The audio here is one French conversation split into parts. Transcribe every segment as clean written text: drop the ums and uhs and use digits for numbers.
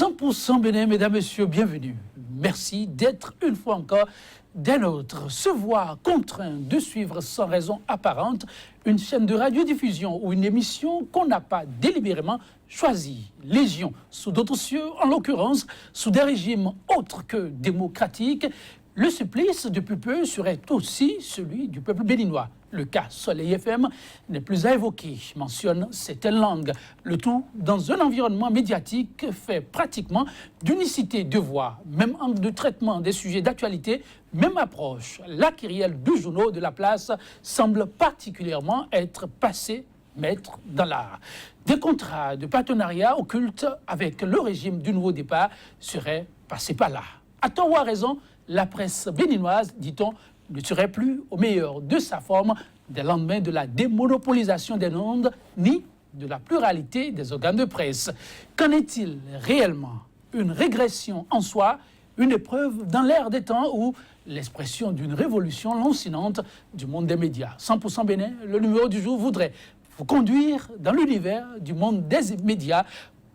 100% Bénin, mesdames, messieurs, bienvenue. Merci d'être une fois encore des nôtres. Se voir contraint de suivre sans raison apparente une chaîne de radiodiffusion ou une émission qu'on n'a pas délibérément choisie. Légion, sous d'autres cieux, en l'occurrence, sous des régimes autres que démocratiques, le supplice depuis peu serait aussi celui du peuple béninois. Le cas Soleil FM n'est plus à évoquer, mentionne certaines langues. Le tout dans un environnement médiatique fait pratiquement d'unicité de voix, même angle de traitement des sujets d'actualité, même approche. La kyrielle du journaux de la place semble particulièrement être passée maître dans l'art. Des contrats de partenariat occultes avec le régime du nouveau départ seraient passés par là. À tort ou à raison, la presse béninoise, dit-on, ne serait plus au meilleur de sa forme des lendemains de la démonopolisation des ondes ni de la pluralité des organes de presse. Qu'en est-il réellement? Une régression en soi, une épreuve dans l'ère des temps ou l'expression d'une révolution lancinante du monde des médias? 100% Bénin, le numéro du jour voudrait vous conduire dans l'univers du monde des médias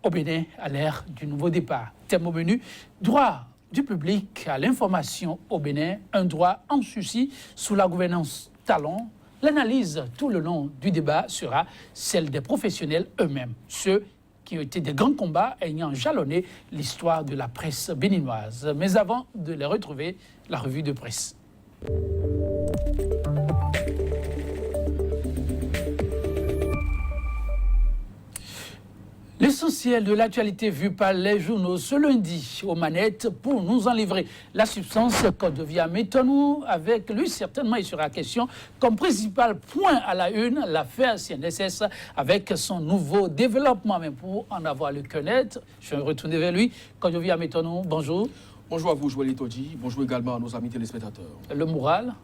au Bénin à l'ère du nouveau départ. Thème au menu, droit du public à l'information au Bénin, un droit en sursis sous la gouvernance Talon. L'analyse tout le long du débat sera celle des professionnels eux-mêmes, ceux qui ont été des grands combats ayant jalonné l'histoire de la presse béninoise. Mais avant de les retrouver, la revue de presse. L'essentiel de l'actualité vue par les journaux ce lundi aux manettes pour nous en livrer la substance qu'on devient métonnou. Avec lui, certainement, il sera question comme principal point à la une, l'affaire CNSS avec son nouveau développement. Mais pour en avoir le connaître, je vais me retourner vers lui. Quand je viens métonnou, bonjour. Bonjour à vous, Joël Todji. Bonjour également à nos amis téléspectateurs. Le moral?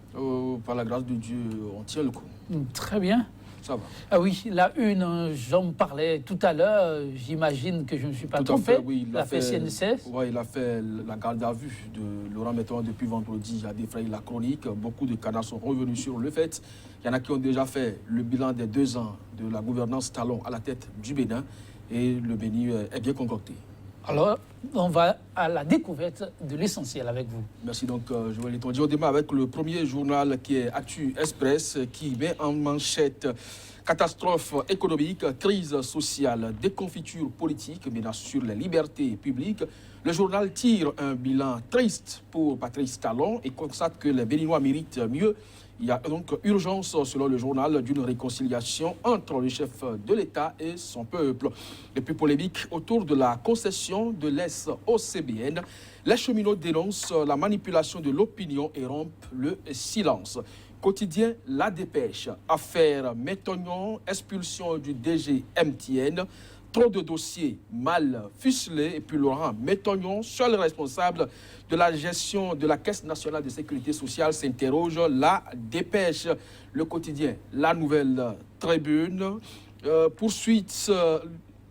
Par la grâce de Dieu, on tient le coup. Très bien. Ça va. Ah oui, la une, j'en parlais tout à l'heure, j'imagine que je ne me suis pas trompé. Oui, il a fait CNSS. Oui, il a fait la garde à vue de Laurent Metton depuis vendredi. Il a défrayé la chronique. Beaucoup de canards sont revenus sur le fait. Il y en a qui ont déjà fait le bilan des 2 ans de la gouvernance Talon à la tête du Bénin. Et le Bénin est bien concocté. Alors, on va à la découverte de l'essentiel avec vous. Merci donc, Joël Tondji. On démarre avec le premier journal qui est Actu Express, qui met en manchette catastrophe économique, crise sociale, déconfiture politique, menace sur les libertés publiques. Le journal tire un bilan triste pour Patrice Talon et constate que les Béninois méritent mieux. Il y a donc urgence, selon le journal, d'une réconciliation entre le chef de l'État et son peuple. Depuis polémique autour de la concession de l'ES au CBN, les cheminots dénoncent la manipulation de l'opinion et rompent le silence. Quotidien La Dépêche, affaire Metognon, expulsion du DG MTN, trop de dossiers mal ficelés, et puis Laurent Metognon, seul responsable de la gestion de la Caisse nationale de sécurité sociale, s'interroge La Dépêche. Le quotidien La Nouvelle Tribune, poursuite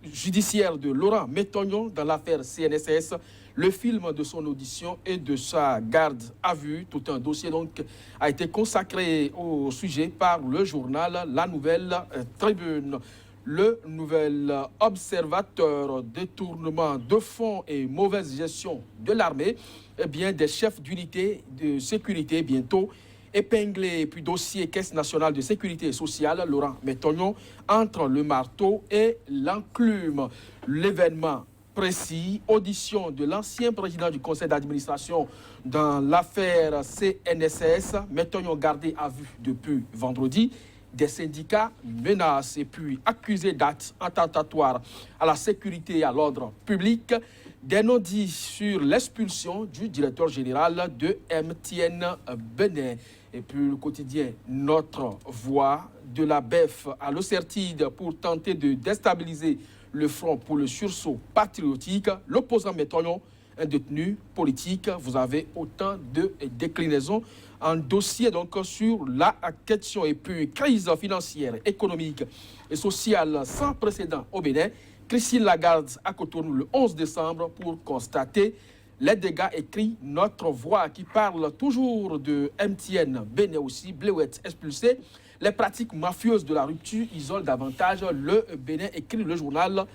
judiciaire de Laurent Metognon dans l'affaire CNSS, le film de son audition et de sa garde à vue. Tout un dossier donc a été consacré au sujet par le journal La Nouvelle Tribune. Le Nouvel Observateur, détournement de fonds et mauvaise gestion de l'armée, eh bien des chefs d'unité de sécurité bientôt épinglés, puis dossier Caisse nationale de sécurité sociale, Laurent Metognon, entre le marteau et l'enclume. L'événement précis, audition de l'ancien président du conseil d'administration dans l'affaire CNSS, Metognon gardé à vue depuis vendredi. Des syndicats menacent et puis accusés d'actes attentatoires à la sécurité et à l'ordre public. Des non-dits sur l'expulsion du directeur général de MTN Bénin. Et puis le quotidien Notre Voix, de la BEF à l'Ocertide pour tenter de déstabiliser le front pour le sursaut patriotique. L'opposant Metognon, un détenu politique. Vous avez autant de déclinaisons. Un dossier donc sur la question et puis crise financière, économique et sociale sans précédent au Bénin. Christine Lagarde à Cotonou le 11 décembre pour constater les dégâts, écrit Notre Voix, qui parle toujours de MTN Bénin aussi, Bleuette expulsé. Les pratiques mafieuses de la rupture isolent davantage le Bénin, écrit le journal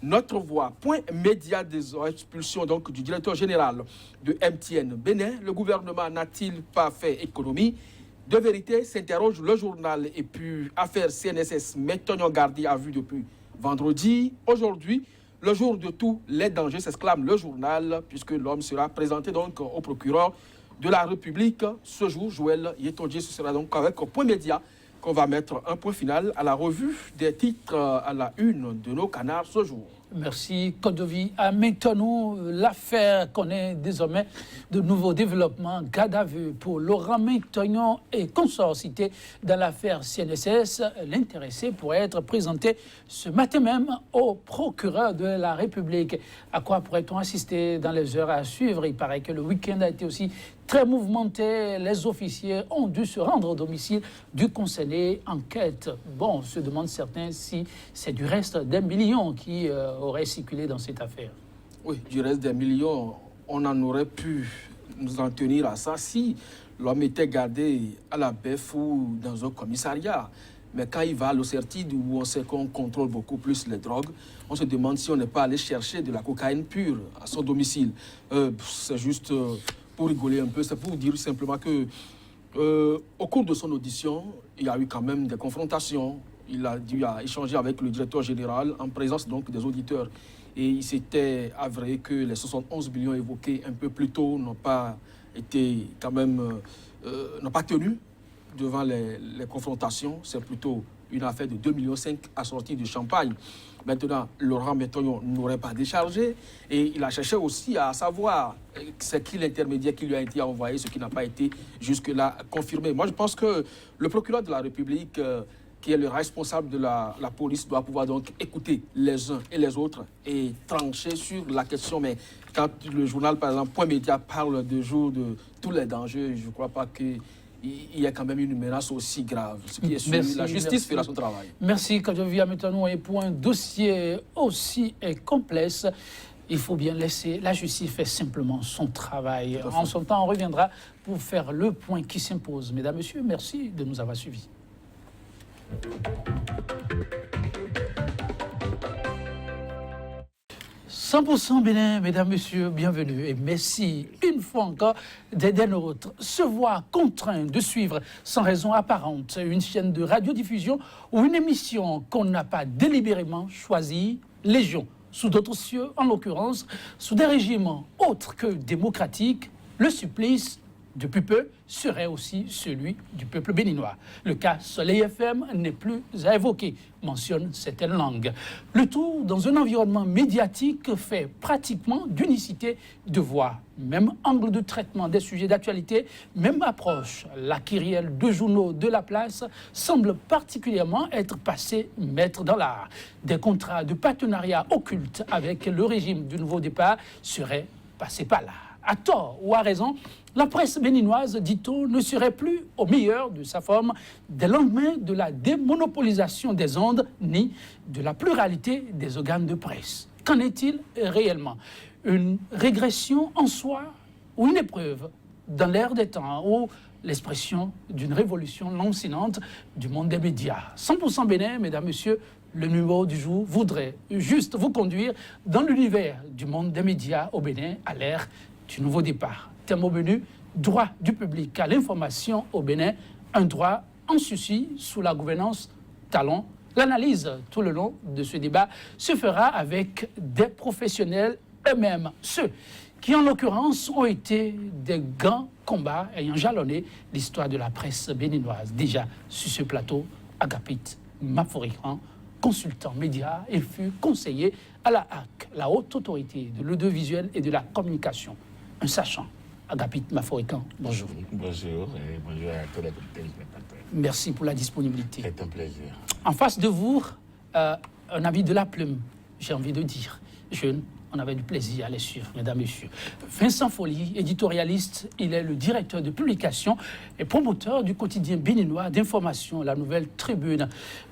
Notre Voix. Point média des expulsions donc, du directeur général de MTN Bénin. Le gouvernement n'a-t-il pas fait économie? De vérité, s'interroge le journal. Et puis, affaire CNSS, Métonio Gardi a vu depuis vendredi. Aujourd'hui, le jour de tous les dangers, s'exclame le journal, puisque l'homme sera présenté donc au procureur de la République. Ce jour, Joël Yetondier, ce sera donc avec Point Média qu'on va mettre un point final à la revue des titres à la une de nos canards ce jour. Merci, Kodovi. Maintenant, l'affaire connaît désormais de nouveaux développements. Garde à vue pour Laurent Métognon et consorts cités dans l'affaire CNSS. L'intéressé pourrait être présenté ce matin même au procureur de la République. À quoi pourrait-on assister dans les heures à suivre? Il paraît que le week-end a été aussi très mouvementé. Les officiers ont dû se rendre au domicile du concerné. Enquête. Bon, se demandent certains si c'est du reste des millions qui aurait circulé dans cette affaire. Oui, du reste des millions, on en aurait pu nous en tenir à ça si l'homme était gardé à la BEF ou dans un commissariat. Mais quand il va à l'Ocertide, où on sait qu'on contrôle beaucoup plus les drogues, on se demande si on n'est pas allé chercher de la cocaïne pure à son domicile. C'est juste pour rigoler un peu, c'est pour dire simplement que au cours de son audition, il y a eu quand même des confrontations. Il a dû échanger avec le directeur général en présence donc des auditeurs. Et il s'était avéré que les 71 millions évoqués un peu plus tôt n'ont pas été quand même, n'ont pas tenu devant les confrontations. C'est plutôt une affaire de 2,5 millions assortie de champagne. Maintenant, Laurent Métognon n'aurait pas déchargé et il a cherché aussi à savoir c'est qui l'intermédiaire qui lui a été envoyé, ce qui n'a pas été jusque-là confirmé. Moi, je pense que le procureur de la République, qui est le responsable de la police, doit pouvoir donc écouter les uns et les autres et trancher sur la question. Mais quand le journal, par exemple, Point Média parle de jour de tous les dangers, je ne crois pas qu'il y a quand même une menace aussi grave. Ce qui est sûr, la justice fera son travail. Merci, Kadjovi Amétanou. Et pour un dossier aussi complexe, il faut bien laisser la justice faire simplement son travail. En son temps, on reviendra pour faire le point qui s'impose. Mesdames, Messieurs, merci de nous avoir suivis. 100% Bénin, mesdames, messieurs, bienvenue et merci une fois encore d'aider nôtres. Se voir contraint de suivre sans raison apparente une chaîne de radiodiffusion ou une émission qu'on n'a pas délibérément choisie, Légion, sous d'autres cieux, en l'occurrence, sous des régimes autres que démocratiques, le supplice, depuis peu, serait aussi celui du peuple béninois. Le cas Soleil FM n'est plus à évoquer, mentionne certaines langues. Le tout dans un environnement médiatique fait pratiquement d'unicité de voix. Même angle de traitement des sujets d'actualité, même approche. La kyrielle de journaux de la place semble particulièrement être passée maître dans l'art. Des contrats de partenariat occultes avec le régime du nouveau départ seraient passés par là. À tort ou à raison, la presse béninoise, dit-on, ne serait plus au meilleur de sa forme des lendemains de la démonopolisation des ondes ni de la pluralité des organes de presse. Qu'en est-il réellement? Une régression en soi ou une épreuve dans l'ère des temps ou l'expression d'une révolution lancinante du monde des médias? 100% Bénin, mesdames, messieurs, le numéro du jour voudrait juste vous conduire dans l'univers du monde des médias au Bénin à l'ère du nouveau départ. Thème au menu, droit du public à l'information au Bénin, un droit en sursis sous la gouvernance Talon. L'analyse tout le long de ce débat se fera avec des professionnels eux-mêmes, ceux qui en l'occurrence ont été des grands combats ayant jalonné l'histoire de la presse béninoise. Déjà sur ce plateau, Agapit Maforican, consultant média et fut conseiller à la HAC, la haute autorité de l'audiovisuel et de la communication. Un sachant, Agapit Maforican, bonjour. Bonjour et bonjour à tous les téléspectateurs. Merci pour la disponibilité. C'est un plaisir. En face de vous, un avis de la plume, j'ai envie de dire. Jeune, on avait du plaisir à les suivre, mesdames, messieurs. Vincent Folly, éditorialiste, il est le directeur de publication et promoteur du quotidien béninois d'information, la Nouvelle Tribune.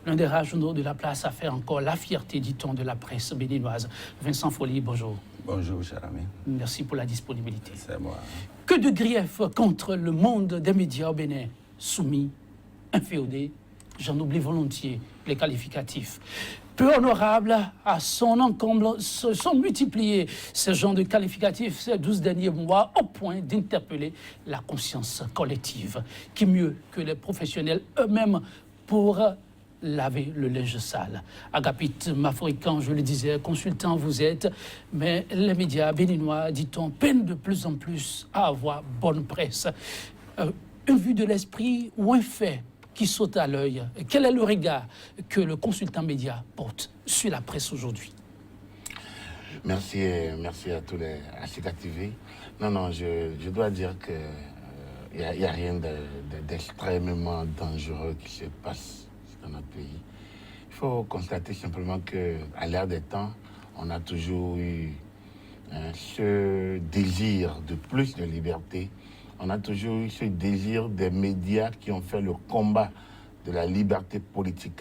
L'un des rares journaux de la place a fait encore la fierté, dit-on, de la presse béninoise. Vincent Folly, bonjour. Bonjour, cher ami. Merci pour la disponibilité. C'est moi. Que de griefs contre le monde des médias au Bénin, soumis, inféodé, j'en oublie volontiers les qualificatifs. peu honorable à son encombre se sont multipliés ces genres de qualificatifs ces 12 derniers mois au point d'interpeller la conscience collective. Qui mieux que les professionnels eux-mêmes pour laver le linge sale. Agapit Mafrican, je le disais, consultant vous êtes, mais les médias béninois, dit-on, peinent de plus en plus à avoir bonne presse. Une vue de l'esprit ou un fait qui saute à l'œil. Quel est le regard que le consultant média porte sur la presse aujourd'hui? Merci à tous les TV. Non, je dois dire que il n'y a rien d'extrêmement dangereux qui se passe dans notre pays. Il faut constater simplement qu'à l'ère des temps, on a toujours eu ce désir de plus de liberté. On a toujours eu ce désir des médias qui ont fait le combat de la liberté politique.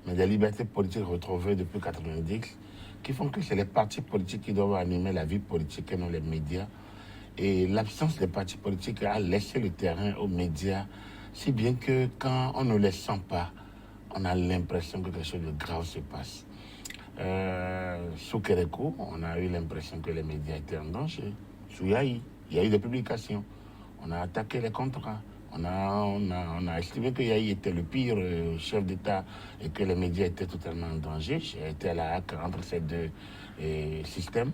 Mais des libertés politiques retrouvées depuis 1990, qui font que c'est les partis politiques qui doivent animer la vie politique et non les médias. Et l'absence des partis politiques a laissé le terrain aux médias, si bien que quand on ne les sent pas, on a l'impression que quelque chose de grave se passe. Sous Kérékou, on a eu l'impression que les médias étaient en danger. Sous Yahi, il y a eu des publications. On a attaqué les contrats. On a estimé que Yahi était le pire chef d'État et que les médias étaient totalement en danger. J'ai été à la hack entre ces deux systèmes.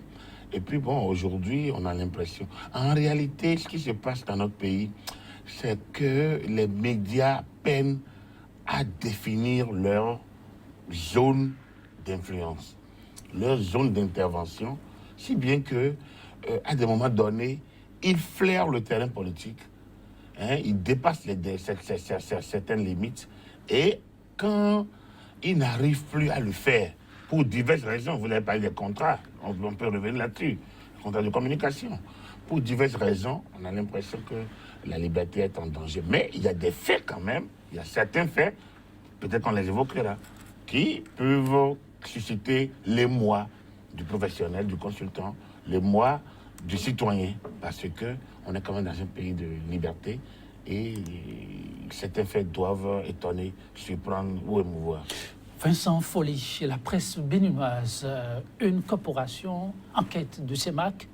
Et puis bon, aujourd'hui, on a l'impression... En réalité, ce qui se passe dans notre pays, c'est que les médias peinent à définir leur zone d'influence, leur zone d'intervention, si bien que, à des moments donnés, ils flairent le terrain politique, ils dépassent certaines limites, et quand ils n'arrivent plus à le faire, pour diverses raisons, vous avez parlé des contrats, on peut revenir là-dessus, contrats de communication, pour diverses raisons, on a l'impression que la liberté est en danger. Mais il y a des faits quand même, il y a certains faits, peut-être qu'on les évoquera, qui peuvent susciter l'émoi du professionnel, du consultant, l'émoi du citoyen, parce qu'on est quand même dans un pays de liberté et certains faits doivent étonner, surprendre ou émouvoir. Vincent Folly, la presse béninoise, une corporation en quête de ses marques.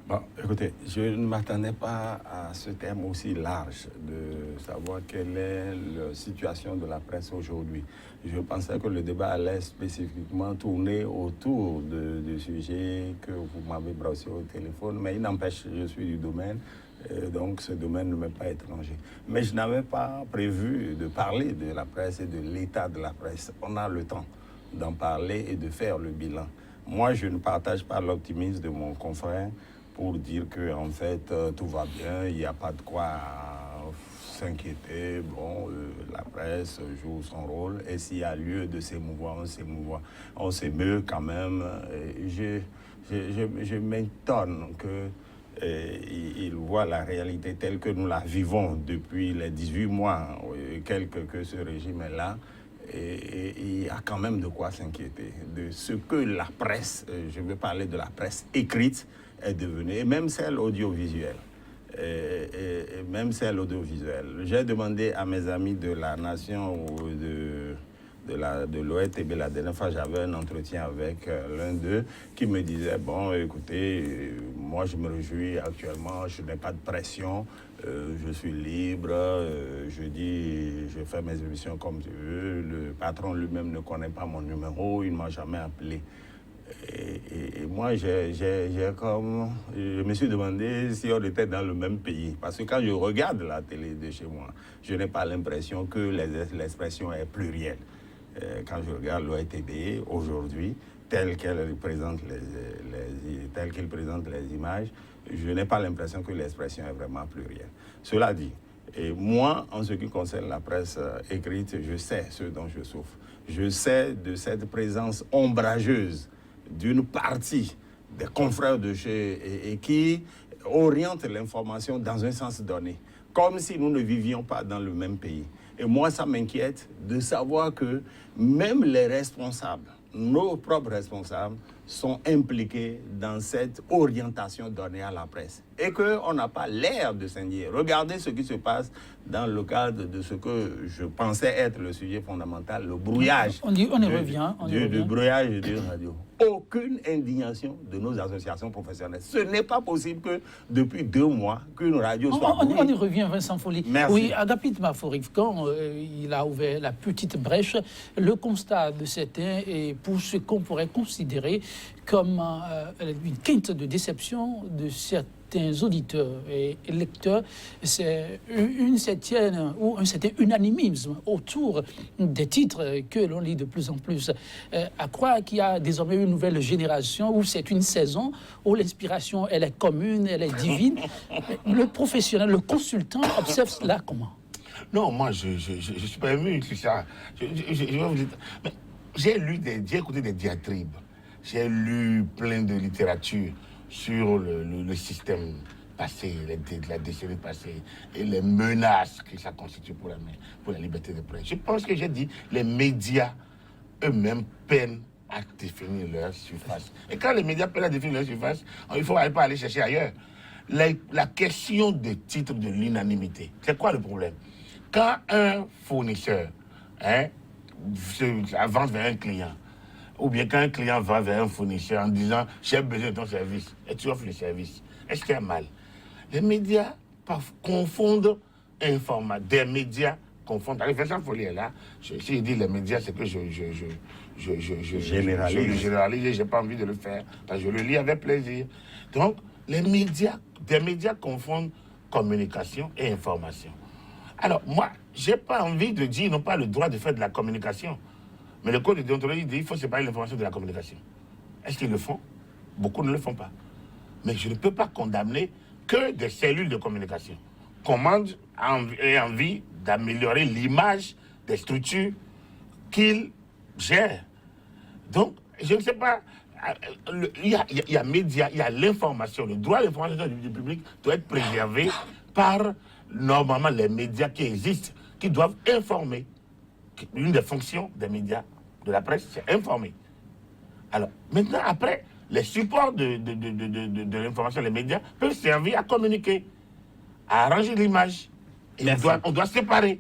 Bon, écoutez, je ne m'attendais pas à ce thème aussi large de savoir quelle est la situation de la presse aujourd'hui. Je pensais que le débat allait spécifiquement tourner autour du sujet que vous m'avez brossé au téléphone, mais il n'empêche, je suis du domaine, donc ce domaine ne m'est pas étranger. Mais je n'avais pas prévu de parler de la presse et de l'état de la presse. On a le temps d'en parler et de faire le bilan. Moi, je ne partage pas l'optimisme de mon confrère pour dire que en fait tout va bien, il n'y a pas de quoi s'inquiéter. Bon, la presse joue son rôle et s'il y a lieu de s'émouvoir, on s'émeut quand même. Je m'étonne qu'il voit la réalité telle que nous la vivons depuis les 18 mois, quelques que ce régime est là. Et il y a quand même de quoi s'inquiéter de ce que la presse, je veux parler de la presse écrite, est devenue, et même celle audiovisuelle. Et même celle audiovisuelle. J'ai demandé à mes amis de la Nation ou de l'OETB, la dernière fois, j'avais un entretien avec l'un d'eux qui me disait, bon, écoutez, moi je me réjouis actuellement, je n'ai pas de pression, je suis libre, je fais mes émissions comme je veux, le patron lui-même ne connaît pas mon numéro, il ne m'a jamais appelé. Et moi, je me suis demandé si on était dans le même pays. Parce que quand je regarde la télé de chez moi, je n'ai pas l'impression que l'expression est plurielle. Quand je regarde l'OETB aujourd'hui, tel qu'il présente les images, je n'ai pas l'impression que l'expression est vraiment plurielle. Cela dit, et moi, en ce qui concerne la presse écrite, je sais ce dont je souffre. Je sais de cette présence ombrageuse d'une partie des confrères de chez et qui orientent l'information dans un sens donné, comme si nous ne vivions pas dans le même pays. Et moi, ça m'inquiète de savoir que même les responsables, nos propres responsables, sont impliqués dans cette orientation donnée à la presse et qu'on n'a pas l'air de s'indigner. Regardez ce qui se passe dans le cadre de ce que je pensais être le sujet fondamental, le brouillage. On y revient. Du brouillage de radio. Aucune indignation de nos associations professionnelles. Ce n'est pas possible que depuis 2 mois, qu'une radio soit brouillée. On y revient, Vincent Folly. Merci. Oui, Agapit Maforif, quand il a ouvert la petite brèche, le constat de certains est pour ce qu'on pourrait considérer comme une quinte de déception de certains auditeurs et lecteurs, c'est un certain unanimisme autour des titres que l'on lit de plus en plus. À croire qu'il y a désormais une nouvelle génération où c'est une saison où l'inspiration, elle est commune, elle est divine. Le professionnel, le consultant observe cela comment? Non, moi, je suis pas ému, c'est ça. Je vais vous dire, mais j'ai écouté des diatribes, j'ai lu plein de littérature sur le système passé, la décennie passée, et les menaces que ça constitue pour la liberté de presse. Je pense que j'ai dit, les médias eux-mêmes peinent à définir leur surface. Et quand les médias peinent à définir leur surface, il ne faut pas aller chercher ailleurs. La question des titres de l'unanimité, c'est quoi le problème? Quand un fournisseur avance vers un client, ou bien quand un client va vers un fournisseur en disant « j'ai besoin de ton service » et tu offres le service, est-ce qu'il y a mal? Les médias confondent des médias confondent. Avec Vincent Folly est là, si je dis les médias, c'est que je généralise, je n'ai pas envie de le faire, parce que je le lis avec plaisir. Donc, des médias confondent communication et information. Alors, moi, je n'ai pas envie de dire, non pas le droit de faire de la communication, mais le code de déontologie dit qu'il faut séparer l'information de la communication. Est-ce qu'ils le font? Beaucoup ne le font pas. Mais je ne peux pas condamner que des cellules de communication commandent et envie d'améliorer l'image des structures qu'ils gèrent. Donc, je ne sais pas, il y a médias, il y a l'information. Le droit à l'information du public doit être préservé par, normalement, les médias qui existent, qui doivent informer. L'une des fonctions des médias, de la presse, c'est informer. Alors, maintenant, après, les supports de l'information, les médias, peuvent servir à communiquer, à arranger l'image. On doit séparer.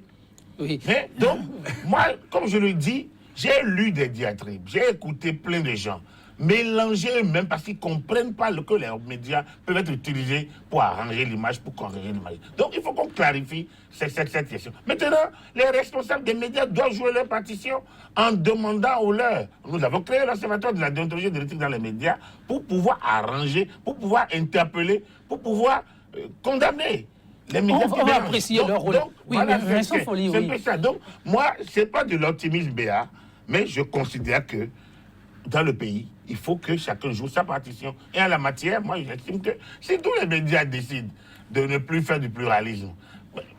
Oui. Mais, donc, moi, comme je le dis, j'ai lu des diatribes, j'ai écouté plein de gens mélanger eux-mêmes parce qu'ils ne comprennent pas que les médias peuvent être utilisés pour arranger l'image, pour corriger l'image. Donc, il faut qu'on clarifie cette question. Maintenant, les responsables des médias doivent jouer leur partition en demandant aux leurs. Nous avons créé l'Observatoire de la déontologie et de l'éthique dans les médias pour pouvoir arranger, pour pouvoir interpeller, pour pouvoir condamner. Les médias on va apprécier leur rôle. Oui, voilà, Vincent Folly, oui. Ça. Donc, moi, ce n'est pas de l'optimisme béat, mais je considère que dans le pays, il faut que chacun joue sa partition. Et en la matière, moi, j'estime que si tous les médias décident de ne plus faire du pluralisme,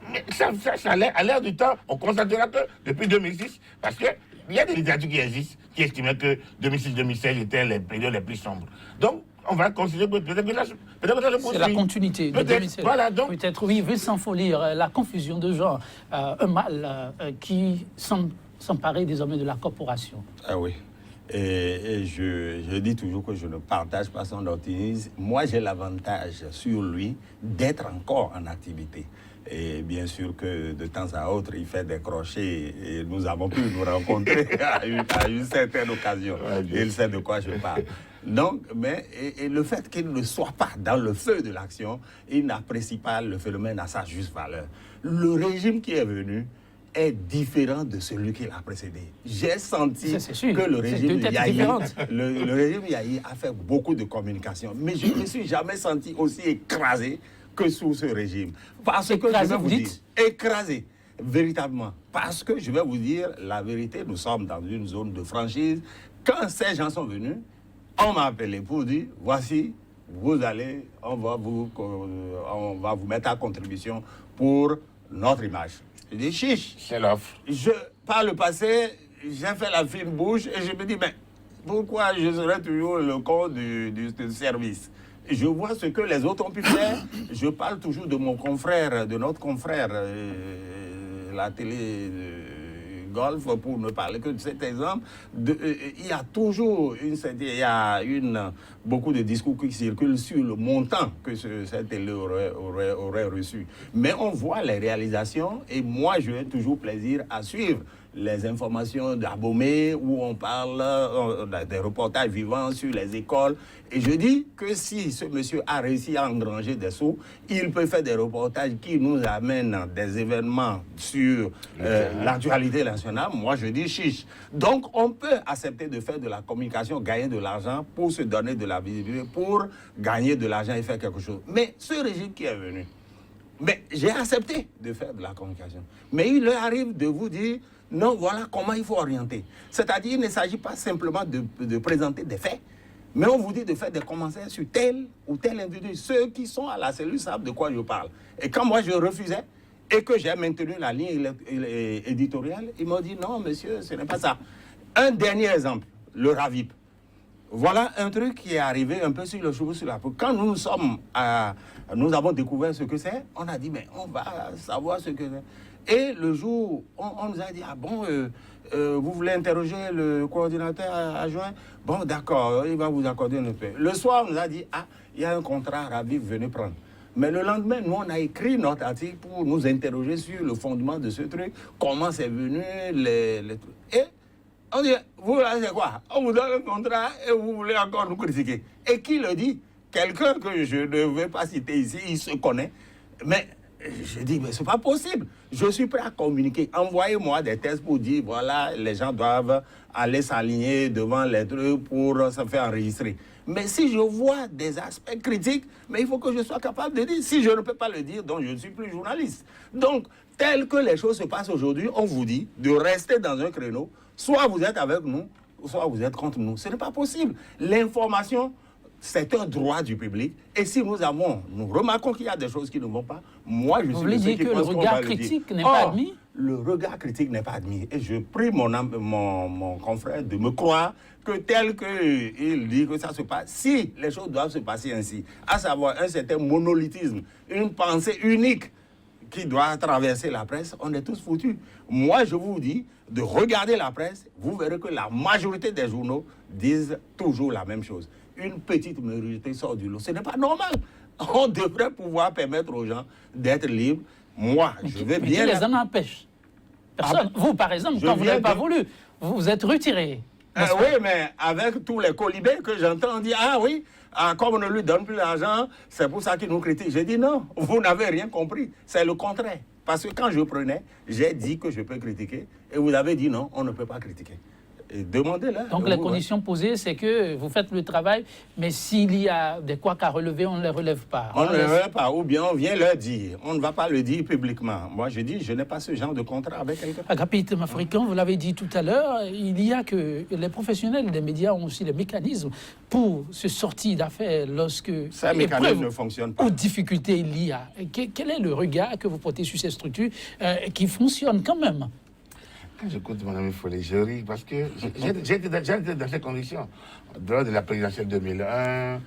mais ça à l'ère du temps, on constatera que depuis 2006, parce qu'il y a des littératures qui existent, qui estimaient que 2006-2016 étaient les périodes les plus sombres. Donc, on va considérer que peut-être que ça se poursuit. C'est la continuité de 2016. Voilà, donc... Peut-être, oui, Vincent Folly, la confusion de genre, un mal qui s'emparer désormais de la corporation. Ah oui. Et je dis toujours que je ne partage pas son optimisme. Moi, j'ai l'avantage sur lui d'être encore en activité. Et bien sûr que de temps à autre, il fait des crochets et nous avons pu nous rencontrer à une certaine occasion. Il sait de quoi je parle. Donc, et le fait qu'il ne soit pas dans le feu de l'action, il n'apprécie pas le phénomène à sa juste valeur. Le régime qui est venu est différent de celui qui l'a précédé. J'ai senti que le régime Yahi a fait beaucoup de communication, mais je ne me suis jamais senti aussi écrasé que sous ce régime. Parce que je vais vous dire, écrasé, véritablement. Parce que je vais vous dire la vérité, nous sommes dans une zone de franchise. Quand ces gens sont venus, on m'a appelé pour dire, voici, vous allez, on va vous mettre à contribution pour notre image. Je dis, chiche. C'est l'offre. Par le passé, j'ai fait la fine bouche et je me dis, mais pourquoi je serais toujours le corps du service? Je vois ce que les autres ont pu faire. Je parle toujours de mon confrère, de notre confrère, la télé Golfe, pour ne parler que de cet exemple. Il y a toujours beaucoup de discours qui circulent sur le montant que cette télé aurait reçu. Mais on voit les réalisations et moi, j'ai toujours plaisir à suivre les informations d'Abomey où on parle des reportages vivants sur les écoles. Et je dis que si ce monsieur a réussi à engranger des sous, il peut faire des reportages qui nous amènent des événements sur l'actualité nationale. Moi, je dis chiche. Donc, on peut accepter de faire de la communication, gagner de l'argent pour se donner de la visibilité, pour gagner de l'argent et faire quelque chose. Mais ce régime qui est venu, mais j'ai accepté de faire de la communication. Mais il leur arrive de vous dire non, voilà comment il faut orienter. C'est-à-dire, il ne s'agit pas simplement de présenter des faits, mais on vous dit de faire des commentaires sur tel ou tel individu. Ceux qui sont à la cellule savent de quoi je parle. Et quand moi je refusais et que j'ai maintenu la ligne éditoriale, ils m'ont dit non, monsieur, ce n'est pas ça. Un dernier exemple, le RAVIP. Voilà un truc qui est arrivé un peu sur le cheveu sur la peau. Quand nous avons découvert ce que c'est, on a dit, mais on va savoir ce que c'est. Et le jour, on nous a dit, ah bon, vous voulez interroger le coordinateur adjoint? Bon, d'accord, il va vous accorder une paix. Le soir, on nous a dit, ah, il y a un contrat RAVIP, venez prendre. Mais le lendemain, nous, on a écrit notre article pour nous interroger sur le fondement de ce truc, comment c'est venu, les trucs. Et on dit, vous, là, c'est quoi? On vous donne un contrat et vous voulez encore nous critiquer. Et qui le dit? Quelqu'un que je ne vais pas citer ici, il se connaît. Mais je dis, mais c'est pas possible. Je suis prêt à communiquer. Envoyez-moi des tests pour dire, voilà, les gens doivent aller s'aligner devant les trucs pour se faire enregistrer. Mais si je vois des aspects critiques, mais il faut que je sois capable de dire. Si je ne peux pas le dire, donc je ne suis plus journaliste. Donc, tel que les choses se passent aujourd'hui, on vous dit de rester dans un créneau. Soit vous êtes avec nous, soit vous êtes contre nous. Ce n'est pas possible. L'information, c'est un droit du public. Et si nous remarquons qu'il y a des choses qui ne vont pas, moi, je suis... Vous voulez dire que le regard critique n'est pas admis? Le regard critique n'est pas admis. Et je prie mon confrère de me croire que tel qu'il dit que ça se passe, si les choses doivent se passer ainsi, à savoir un certain monolithisme, une pensée unique qui doit traverser la presse, on est tous foutus. Moi, je vous dis de regarder la presse, vous verrez que la majorité des journaux disent toujours la même chose. Une petite minorité sort du lot. Ce n'est pas normal. On devrait pouvoir permettre aux gens d'être libres. Moi, je vais bien... Qui les en empêche? Personne. Vous, par exemple, quand vous n'avez pas voulu, vous vous êtes retiré. Oui, mais avec tous les colibés que j'entends dire, ah oui, comme on ne lui donne plus l'argent, c'est pour ça qu'il nous critique. J'ai dit non, vous n'avez rien compris. C'est le contraire. Parce que quand je prenais, j'ai dit que je peux critiquer. Et vous avez dit non, on ne peut pas critiquer. Demandez-leur. Donc les conditions posées, c'est que vous faites le travail, mais s'il y a des couacs à relever, on ne les relève pas. On ne les relève pas, ou bien on vient leur dire. On ne va pas le dire publiquement. Moi, je dis, je n'ai pas ce genre de contrat avec quelqu'un. Agapit Mafrican, vous l'avez dit tout à l'heure, il y a que les professionnels des médias ont aussi les mécanismes pour se sortir d'affaires lorsque... Ces mécanismes ne fonctionnent pas. Aux difficultés il y a. Quel est le regard que vous portez sur ces structures qui fonctionnent quand même? Quand j'écoute mon ami Follet, je ris parce que j'ai été dans ces conditions. Lors de la présidentielle 2001,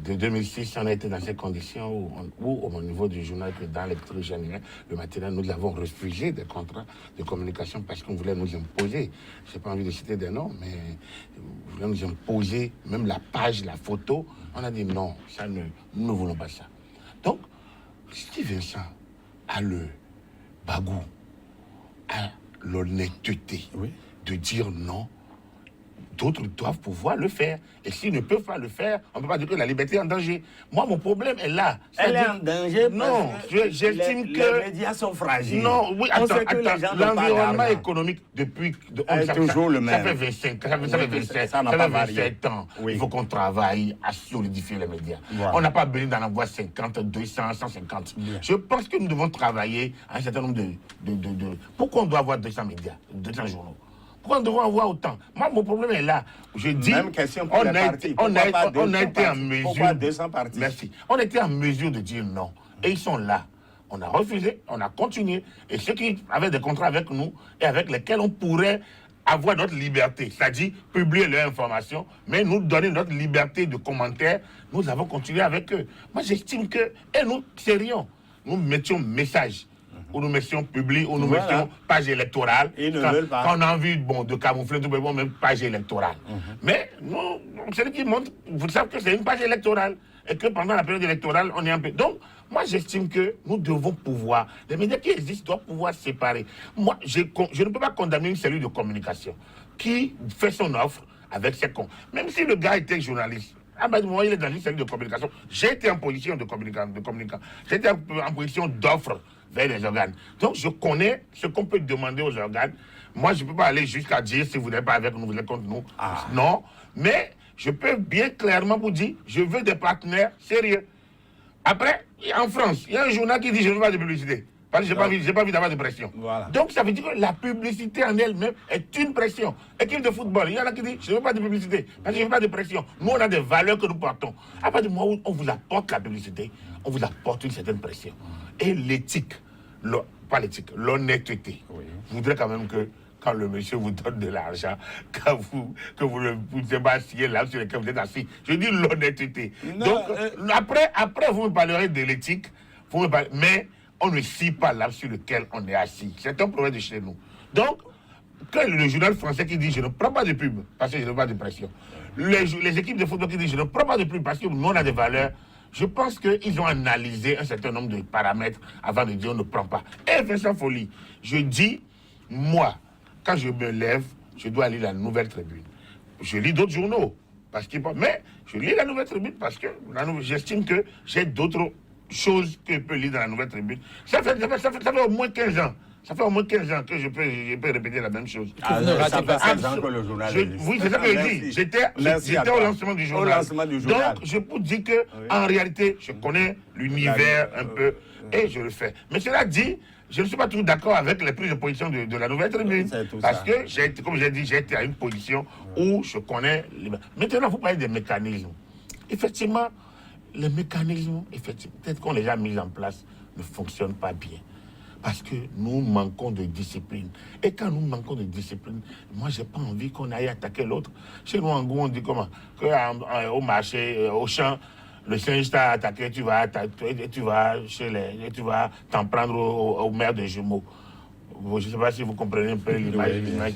de 2006, on a été dans ces conditions où au niveau du journal, que dans les trucs généraux, le matin, nous avons refusé des contrats de communication parce qu'on voulait nous imposer. Je n'ai pas envie de citer des noms, mais on voulait nous imposer même la page, la photo. On a dit non, ça nous ne voulons pas ça. Donc, Steve Vincent a le bagou, a l'honnêteté de dire non, d'autres doivent pouvoir le faire. Et s'ils ne peuvent pas le faire, on ne peut pas dire que la liberté est en danger. Moi, mon problème est là. Elle est en danger non, j'estime que... Les médias sont fragiles. Non, oui, attends, l'environnement économique, depuis... toujours le même. Ça fait 25 ans, ça fait 27 ans. Oui. Il faut qu'on travaille à solidifier les médias. Voilà. On n'a pas besoin d'en avoir 50, 200, 150. Bien. Je pense que nous devons travailler à un certain nombre de... Pourquoi on doit avoir 200 médias, 200 journaux? Pourquoi nous devons avoir autant? Moi, mon problème est là. Je dis, même question pour les partis. On a été en mesure... Pourquoi 200 partis? Merci. On était en mesure de dire non. Et ils sont là. On a refusé, on a continué. Et ceux qui avaient des contrats avec nous et avec lesquels on pourrait avoir notre liberté, c'est-à-dire publier leurs informations, mais nous donner notre liberté de commentaire, nous avons continué avec eux. Moi, j'estime que... Et nous serions. Nous mettions message. ou nous mettions public, ou nous Voilà. mettions page électorale. Ils ne veulent pas. Quand on a envie de camoufler, tout le monde même page électorale. Mais nous, celui qui montre, vous savez que c'est une page électorale. Et que pendant la période électorale, on est un peu... Donc, moi, j'estime que nous devons pouvoir... Les médias qui existent doivent pouvoir se séparer. Moi, je ne peux pas condamner une cellule de communication qui fait son offre avec ses comptes. Même si le gars était journaliste, moi, il est dans une cellule de communication. J'ai été en position de communicant. J'étais en position d'offre vers les organes. Donc, je connais ce qu'on peut demander aux organes. Moi, je ne peux pas aller jusqu'à dire si vous n'êtes pas avec nous, vous êtes contre nous. Non, mais je peux bien clairement vous dire, je veux des partenaires sérieux. Après, en France, il y a un journal qui dit je ne veux pas de publicité. Parce que je n'ai pas envie d'avoir de pression. Voilà. Donc ça veut dire que la publicité en elle-même est une pression. Équipe de football, il y en a qui disent je ne veux pas de publicité, parce que je ne veux pas de pression. Nous, on a des valeurs que nous portons. À partir du moment où on vous apporte la publicité, on vous apporte une certaine pression. Et l'éthique, pas l'éthique, l'honnêteté. Oui. Je voudrais quand même que quand le monsieur vous donne de l'argent, que vous ne pouvez pas assis là sur lequel vous êtes assis. Je dis l'honnêteté. Donc, après, vous me parlerez de l'éthique, mais on ne scie pas là sur lequel on est assis. C'est un problème de chez nous. Donc, que le journal français qui dit je ne prends pas de pub parce que je n'ai pas de pression, les équipes de football qui disent je ne prends pas de pub parce que nous on a des valeurs, je pense qu'ils ont analysé un certain nombre de paramètres avant de dire on ne prend pas. Et Vincent Folly, je dis, moi, quand je me lève, je dois lire la Nouvelle Tribune. Je lis d'autres journaux, mais je lis la Nouvelle Tribune parce que j'estime que j'ai d'autres choses que je peux lire dans la Nouvelle Tribune. Ça fait au moins 15 ans. Ça fait au moins 15 ans que je peux répéter la même chose. Ça fait 15 ans que le journal existe. Oui, c'est ça que je dis. J'étais au lancement du journal. Donc, je peux dire que, en réalité, je connais l'univers un peu et je le fais. Mais cela dit, je ne suis pas toujours d'accord avec les prises de position de la Nouvelle Tribune. Parce que, comme j'ai dit, j'ai été à une position où je connais... Maintenant, vous parlez des mécanismes. Effectivement, les mécanismes, peut-être qu'on les a mis en place, ne fonctionnent pas bien. Parce que nous manquons de discipline. Et quand nous manquons de discipline, moi, je n'ai pas envie qu'on aille attaquer l'autre. Chez nous, en gros, on dit comment? Qu'au marché, au champ, le singe t'a attaqué, tu vas t'en prendre au maire de jumeaux. Je ne sais pas si vous comprenez un peu l'image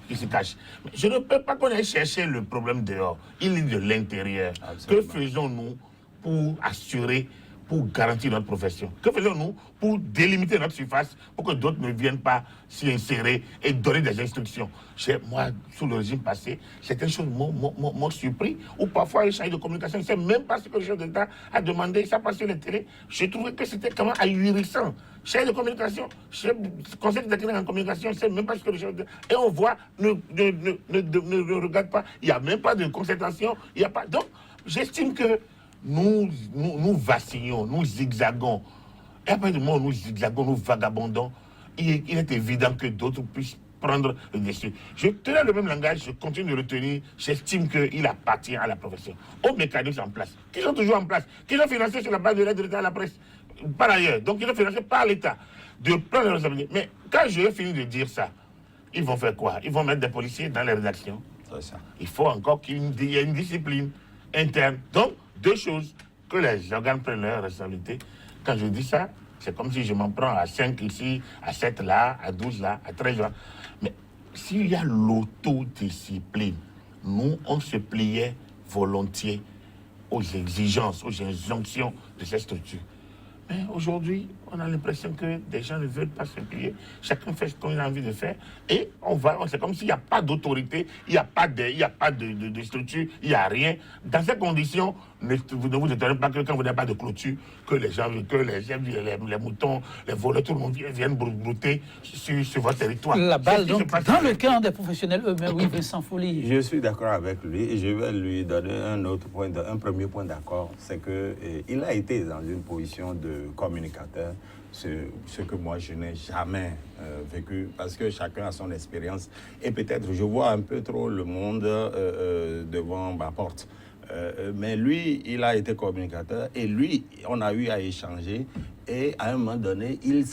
qui se cache. Mais je ne peux pas qu'on aille chercher le problème dehors. Il est de l'intérieur. Que faisons-nous pour assurer, pour garantir notre profession? Que faisons-nous pour délimiter notre surface, pour que d'autres ne viennent pas s'y insérer et donner des instructions? Moi, sous le régime passé, certaines choses m'ont surpris, ou parfois les chargés de communication ne savent même pas ce que le chef d'État a demandé, ça passe sur les télé. Je trouvais que c'était quand même ahurissant. Chargé de communication, conseil technique en communication, ne sait même pas ce que le chef d'État... Et on voit, ne regarde pas, il n'y a même pas de concertation, il n'y a pas... Donc, j'estime que nous vacillons, nous zigzagons. Et après du moment où nous zigzagons, nous vagabondons, il est évident que d'autres puissent prendre le dessus. Je tenais le même langage, je continue de le tenir. J'estime qu'il appartient à la profession, aux mécanismes en place, qui sont toujours en place, qui sont financés sur la base de l'aide de l'État à la presse, par ailleurs. Donc, ils sont financés par l'État, de prendre les responsabilités. Mais quand je vais finir de dire ça, ils vont faire quoi? Ils vont mettre des policiers dans les rédactions. C'est ça. Il faut encore qu'il y ait une discipline interne. Donc, deux choses, que les organes prennent leurs responsabilités. Quand je dis ça, c'est comme si je m'en prends à 5 ici, à 7 là, à 12 là, à 13 là. Mais s'il y a l'autodiscipline, nous, on se pliait volontiers aux exigences, aux injonctions de ces structures. Mais aujourd'hui, on a l'impression que des gens ne veulent pas se plier. Chacun fait ce qu'il a envie de faire. Et c'est comme s'il n'y a pas d'autorité, il n'y a pas de structure, il n'y a rien. Dans ces conditions, vous ne vous étonnez pas que quand vous n'avez pas de clôture, que les gens, les moutons, les voleurs, tout le monde viennent brouter sur votre territoire. La balle, donc, dans le camp des professionnels eux-mêmes, oui, Vincent Folly. Je suis d'accord avec lui et je vais lui donner un premier point d'accord. C'est qu'il a été dans une position de communicateur, ce que moi je n'ai jamais vécu, parce que chacun a son expérience et peut-être je vois un peu trop le monde devant ma porte. Mais lui, il a été communicateur et lui, on a eu à échanger. Et à un moment donné, il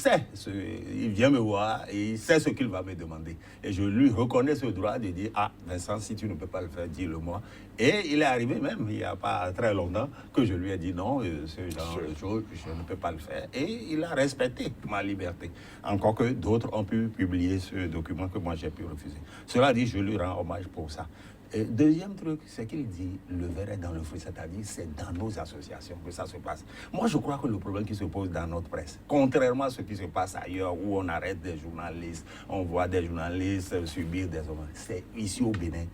vient me voir et il sait ce qu'il va me demander. Et je lui reconnais ce droit de dire, ah Vincent, si tu ne peux pas le faire, dis-le-moi. Et il est arrivé même, il n'y a pas très longtemps, que je lui ai dit non, ce genre de choses, je ne peux pas le faire. Et il a respecté ma liberté. Encore que d'autres ont pu publier ce document que moi j'ai pu refuser. Cela dit, je lui rends hommage pour ça. Et deuxième truc, c'est qu'il dit le verre est dans le fruit, c'est-à-dire c'est dans nos associations que ça se passe. Moi, je crois que le problème qui se pose dans notre presse, contrairement à ce qui se passe ailleurs où on arrête des journalistes, on voit des journalistes subir des hommes, c'est ici au Bénin,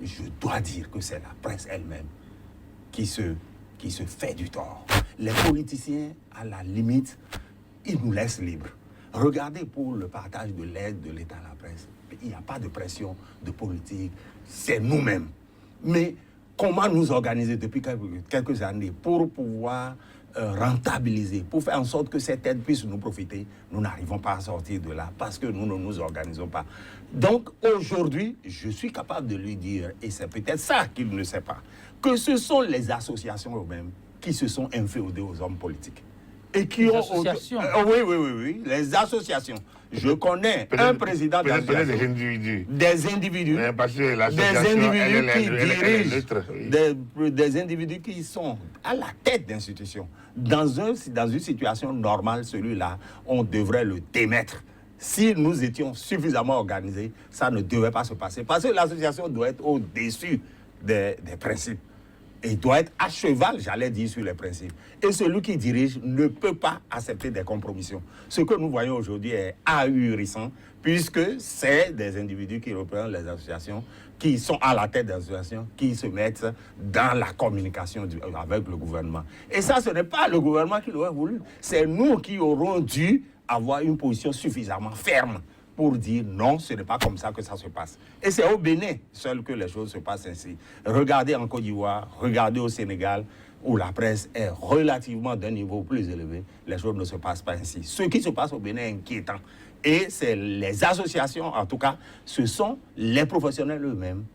je dois dire que c'est la presse elle-même qui se fait du tort. Les politiciens, à la limite, ils nous laissent libres. Regardez pour le partage de l'aide de l'État à la presse. Il n'y a pas de pression de politique, c'est nous-mêmes. Mais comment nous organiser depuis quelques années pour pouvoir rentabiliser, pour faire en sorte que cette aide puisse nous profiter, nous n'arrivons pas à sortir de là parce que nous ne nous organisons pas. Donc aujourd'hui, je suis capable de lui dire, et c'est peut-être ça qu'il ne sait pas, que ce sont les associations eux-mêmes qui se sont inféodées aux hommes politiques. Et qui les ont associations. Oui, les associations. Je connais un président d'association. Des individus. Parce que des individus qui sont à la tête d'institutions. Dans une situation normale, celui-là, on devrait le démettre. Si nous étions suffisamment organisés, ça ne devait pas se passer. Parce que l'association doit être au-dessus des principes. Et doit être à cheval, j'allais dire, sur les principes. Et celui qui dirige ne peut pas accepter des compromissions. Ce que nous voyons aujourd'hui est ahurissant, puisque c'est des individus qui représentent les associations, qui sont à la tête des associations, qui se mettent dans la communication avec le gouvernement. Et ça, ce n'est pas le gouvernement qui l'aurait voulu. C'est nous qui aurons dû avoir une position suffisamment ferme pour dire non, ce n'est pas comme ça que ça se passe. Et c'est au Bénin seul que les choses se passent ainsi. Regardez en Côte d'Ivoire, regardez au Sénégal, où la presse est relativement d'un niveau plus élevé, les choses ne se passent pas ainsi. Ce qui se passe au Bénin est inquiétant. Et c'est les associations, en tout cas, ce sont les professionnels eux-mêmes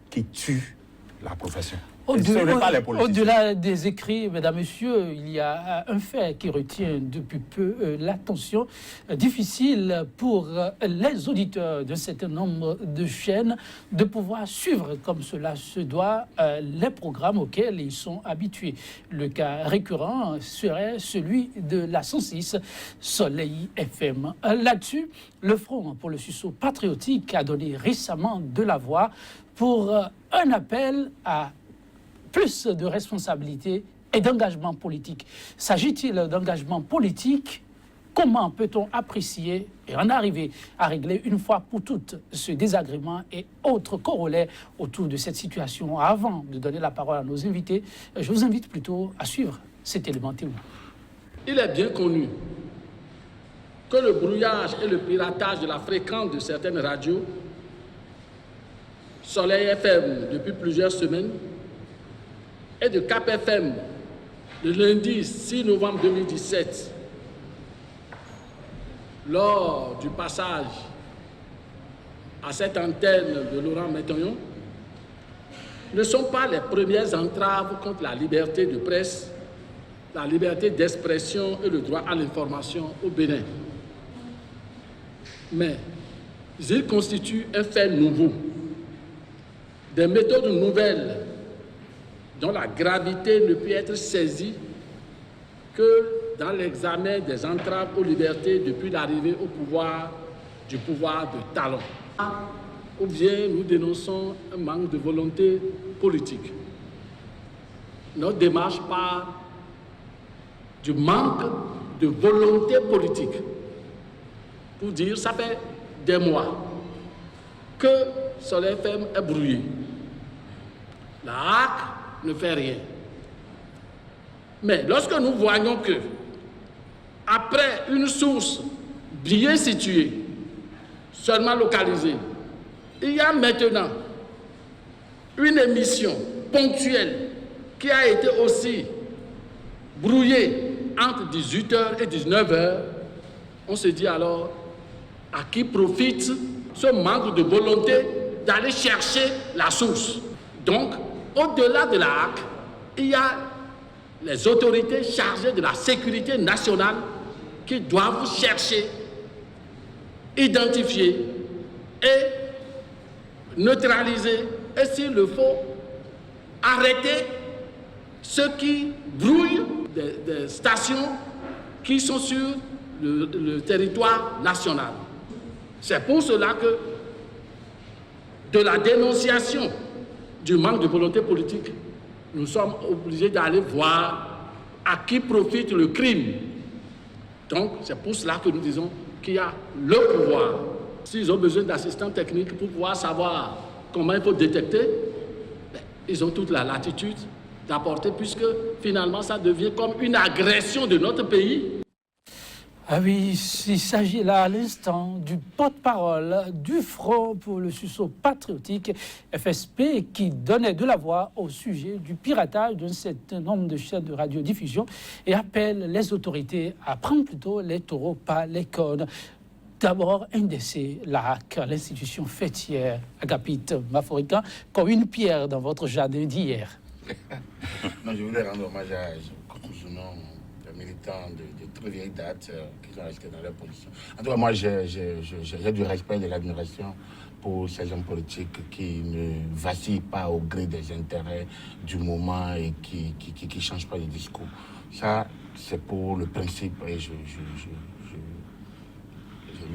qui tuent la profession. Au-delà des écrits, mesdames, messieurs, il y a un fait qui retient depuis peu l'attention. Difficile pour les auditeurs d'un certain nombre de chaînes de pouvoir suivre comme cela se doit les programmes auxquels ils sont habitués. Le cas récurrent serait celui de la 106 Soleil FM. Là-dessus, le Front pour le sursaut patriotique a donné récemment de la voix pour un appel à plus de responsabilité et d'engagement politique. S'agit-il d'engagement politique? Comment peut-on apprécier et en arriver à régler une fois pour toutes ce désagrément et autres corollaires autour de cette situation? Avant de donner la parole à nos invités, je vous invite plutôt à suivre cet élément témoin. Il est bien connu que le brouillage et le piratage de la fréquence de certaines radios, Soleil FM depuis plusieurs semaines, et de Cap FM le lundi 6 novembre 2017, lors du passage à cette antenne de Laurent Métonyon, ne sont pas les premières entraves contre la liberté de presse, la liberté d'expression et le droit à l'information au Bénin. Mais ils constituent un fait nouveau, des méthodes nouvelles dont la gravité ne peut être saisie que dans l'examen des entraves aux libertés depuis l'arrivée au pouvoir du pouvoir de talon. Ou bien nous dénonçons un manque de volonté politique. Notre démarche part du manque de volonté politique. Pour dire, ça fait des mois que Soleil FM est brouillé. La HAC ne fait rien. Mais lorsque nous voyons que, après une source bien située, seulement localisée, il y a maintenant une émission ponctuelle qui a été aussi brouillée entre 18h et 19h, on se dit alors à qui profite ce manque de volonté d'aller chercher la source. Donc, au-delà de la HAC, il y a les autorités chargées de la sécurité nationale qui doivent chercher, identifier et neutraliser, et s'il le faut, arrêter ceux qui brouillent des stations qui sont sur le territoire national. C'est pour cela que de la dénonciation du manque de volonté politique, nous sommes obligés d'aller voir à qui profite le crime. Donc, c'est pour cela que nous disons qu'il y a le pouvoir. S'ils ont besoin d'assistants techniques pour pouvoir savoir comment il faut détecter, ils ont toute la latitude d'apporter, puisque finalement, ça devient comme une agression de notre pays. Ah oui, il s'agit là à l'instant du porte-parole du Front pour le sursaut patriotique, FSP, qui donnait de la voix au sujet du piratage d'un certain nombre de chaînes de radiodiffusion et appelle les autorités à prendre plutôt les taureaux par les cornes. D'abord, NDC, l'ARAC, l'institution fêtière, Agapite Maforican, comme une pierre dans votre jardin d'hier. Non, je voulais rendre hommage à des militants de très vieille date qui sont restés dans leur position. En tout cas, moi, j'ai du respect et de l'admiration pour ces hommes politiques qui ne vacillent pas au gré des intérêts du moment et qui ne changent pas de discours. Ça, c'est pour le principe et je lui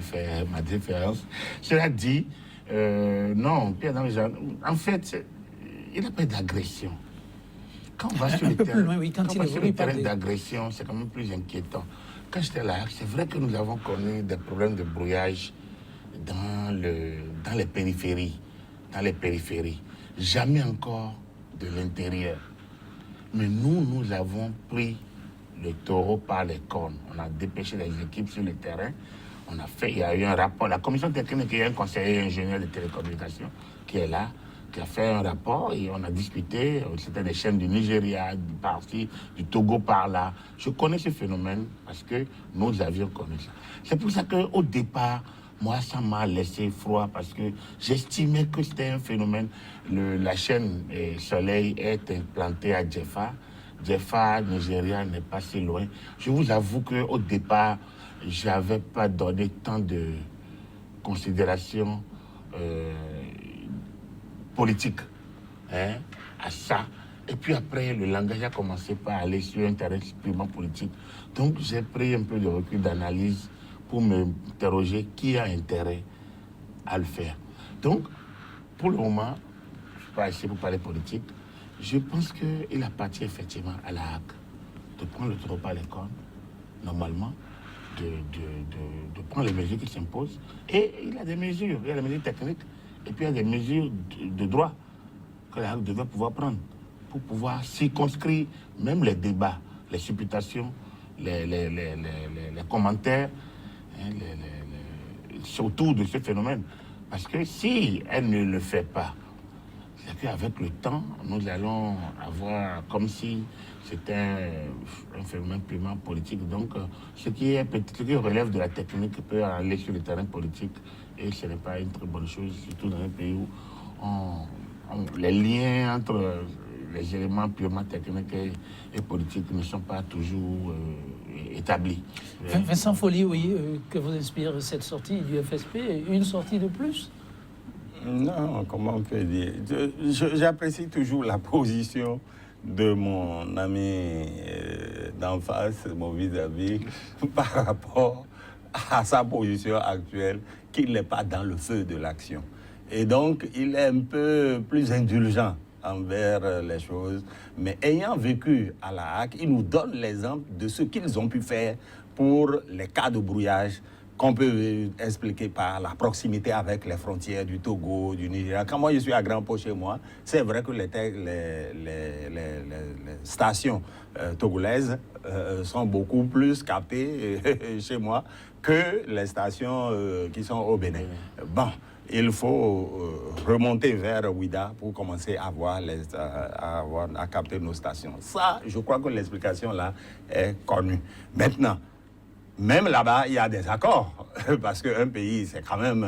fais ma différence. Cela dit, non, Pierre dans les gens, en fait, il n'y a pas d'agression. Quand on va sur le terrain d'agression, c'est quand même plus inquiétant. Quand j'étais là, c'est vrai que nous avons connu des problèmes de brouillage dans les périphéries. Jamais encore de l'intérieur. Mais nous avons pris le taureau par les cornes. On a dépêché les équipes sur le terrain. Il y a eu un rapport. La commission technique, il y a un conseiller ingénieur de télécommunications qui est là, qui a fait un rapport et on a discuté. C'était des chaînes du Nigeria, par-ci, du Togo par-là. Je connais ce phénomène parce que nous avions connu ça. C'est pour ça qu'au départ, moi, ça m'a laissé froid parce que j'estimais que c'était un phénomène. La chaîne Soleil est implantée à Djefa. Djefa, Nigeria, n'est pas si loin. Je vous avoue qu'au départ, je n'avais pas donné tant de considération politique à ça. Et puis après, le langage a commencé par aller sur un terrain purement politique. Donc j'ai pris un peu de recul d'analyse pour m'interroger qui a intérêt à le faire. Donc, pour le moment, je ne suis pas ici pour parler politique, je pense qu'il appartient effectivement à la HAC de prendre le taureau par les cornes, normalement, de prendre les mesures qui s'imposent. Et il y a des mesures, il y a des mesures techniques, et puis il y a des mesures de droit que la HAC devait pouvoir prendre pour pouvoir circonscrire même les débats, les supputations, les commentaires, autour de ce phénomène. Parce que si elle ne le fait pas, c'est qu'avec le temps, nous allons avoir comme si c'était un phénomène purement politique. Donc, ce qui relève de la technique peut aller sur le terrain politique et ce n'est pas une très bonne chose, surtout dans un pays où les liens entre les éléments purement techniques et politiques ne sont pas toujours établis. Vincent Folly, oui, que vous inspire cette sortie du FSP, une sortie de plus? Non, comment on peut dire? J'apprécie toujours la position de mon ami d'en face, mon vis-à-vis, par rapport à sa position actuelle, qu'il n'est pas dans le feu de l'action. Et donc, il est un peu plus indulgent envers les choses. Mais ayant vécu à la HAC, il nous donne l'exemple de ce qu'ils ont pu faire pour les cas de brouillage qu'on peut expliquer par la proximité avec les frontières du Togo, du Nigeria. Quand moi je suis à Grand Port chez moi, c'est vrai que les stations togolaises sont beaucoup plus captées chez moi que les stations qui sont au Bénin. Bon, il faut remonter vers Ouida pour commencer à à capter nos stations. Ça, je crois que l'explication là est connue. Maintenant, même là-bas, il y a des accords, parce qu'un pays, c'est quand même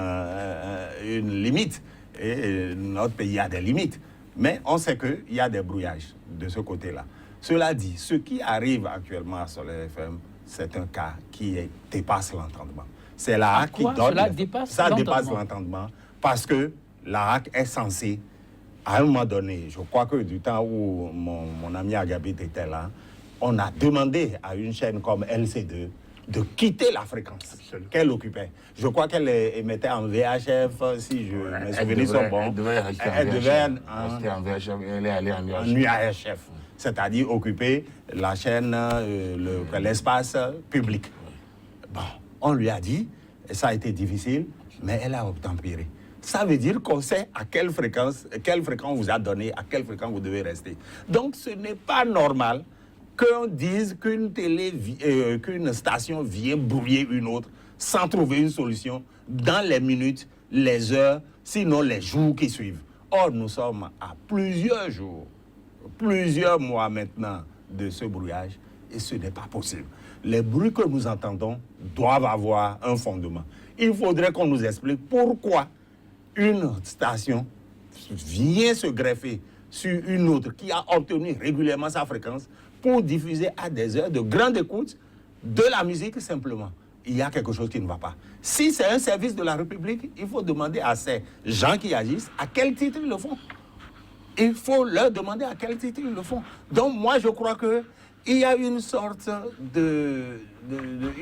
une limite, et notre pays a des limites. Mais on sait qu'il y a des brouillages de ce côté-là. Cela dit, ce qui arrive actuellement à Soleil FM, c'est un cas qui dépasse l'entendement. C'est la HAC qui donne... Cela dépasse l'entendement parce que la HAC est censée, à un moment donné, je crois que du temps où mon ami Agabit était là, on a demandé à une chaîne comme LC2 de quitter la fréquence qu'elle occupait. Je crois qu'elle émettait en VHF, si mes souvenirs sont bons. Elle devait rester en VHF, elle est allée en UHF. C'est-à-dire occuper la chaîne, l'espace public. Bon, on lui a dit, et ça a été difficile, mais elle a obtempéré. Ça veut dire qu'on sait à quelle fréquence vous a donné, à quelle fréquence vous devez rester. Donc ce n'est pas normal qu'on dise qu'une station vient brouiller une autre sans trouver une solution dans les minutes, les heures, sinon les jours qui suivent. Or, nous sommes à plusieurs jours, plusieurs mois maintenant de ce brouillage et ce n'est pas possible. Les bruits que nous entendons doivent avoir un fondement. Il faudrait qu'on nous explique pourquoi une station vient se greffer sur une autre qui a obtenu régulièrement sa fréquence pour diffuser à des heures de grande écoute de la musique simplement. Il y a quelque chose qui ne va pas. Si c'est un service de la République, il faut demander à ces gens qui agissent à quel titre ils le font. Il faut leur demander à quel titre ils le font. Donc moi je crois qu'il y a une sorte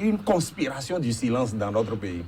une conspiration du silence dans notre pays.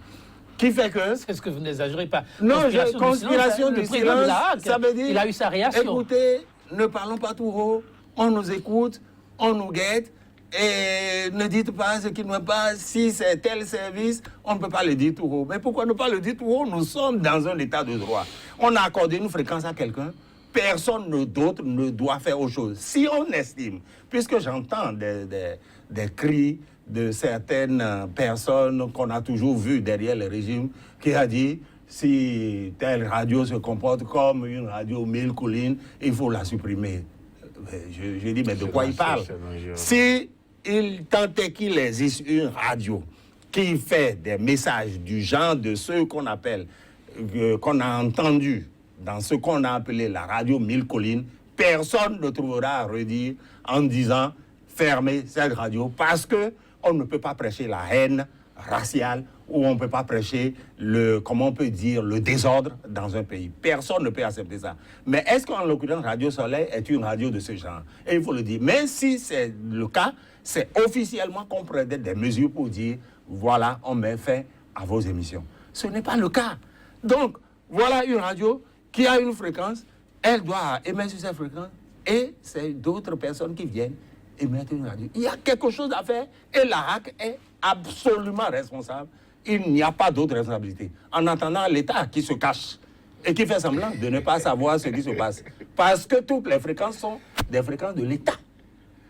Qui fait que... C'est ce que vous n'exagérez pas. Non, conspiration du silence, ça veut dire... Il a eu sa réaction. Écoutez, ne parlons pas tout haut, on nous écoute, on nous guette, et ne dites pas ce qui ne va pas. Si c'est tel service, on ne peut pas le dire tout haut. Mais pourquoi ne pas le dire tout haut? Nous sommes dans un état de droit. On a accordé une fréquence à quelqu'un, personne d'autre ne doit faire autre chose. Si on estime, puisque j'entends des cris de certaines personnes qu'on a toujours vues derrière le régime, qui a dit, si telle radio se comporte comme une radio mille collines, il faut la supprimer. Je dis, mais de quoi il parle? Si il tentait qu'il existe une radio qui fait des messages du genre de ceux qu'on appelle, qu'on a entendu dans ce qu'on a appelé la radio mille collines, personne ne trouvera à redire en disant fermez cette radio parce que on ne peut pas prêcher la haine raciale ou on ne peut pas prêcher le désordre dans un pays. Personne ne peut accepter ça. Mais est-ce qu'en l'occurrence Radio Soleil est une radio de ce genre? Et il faut le dire. Mais si c'est le cas, c'est officiellement qu'on prendrait des mesures pour dire voilà, on met fin à vos émissions. Ce n'est pas le cas. Donc, voilà une radio qui a une fréquence, elle doit émettre sur cette fréquence et c'est d'autres personnes qui viennent émettre une radio. Il y a quelque chose à faire et la HAC est absolument responsable. Il n'y a pas d'autre responsabilité. En attendant l'État qui se cache et qui fait semblant de ne pas savoir ce qui se passe. Parce que toutes les fréquences sont des fréquences de l'État.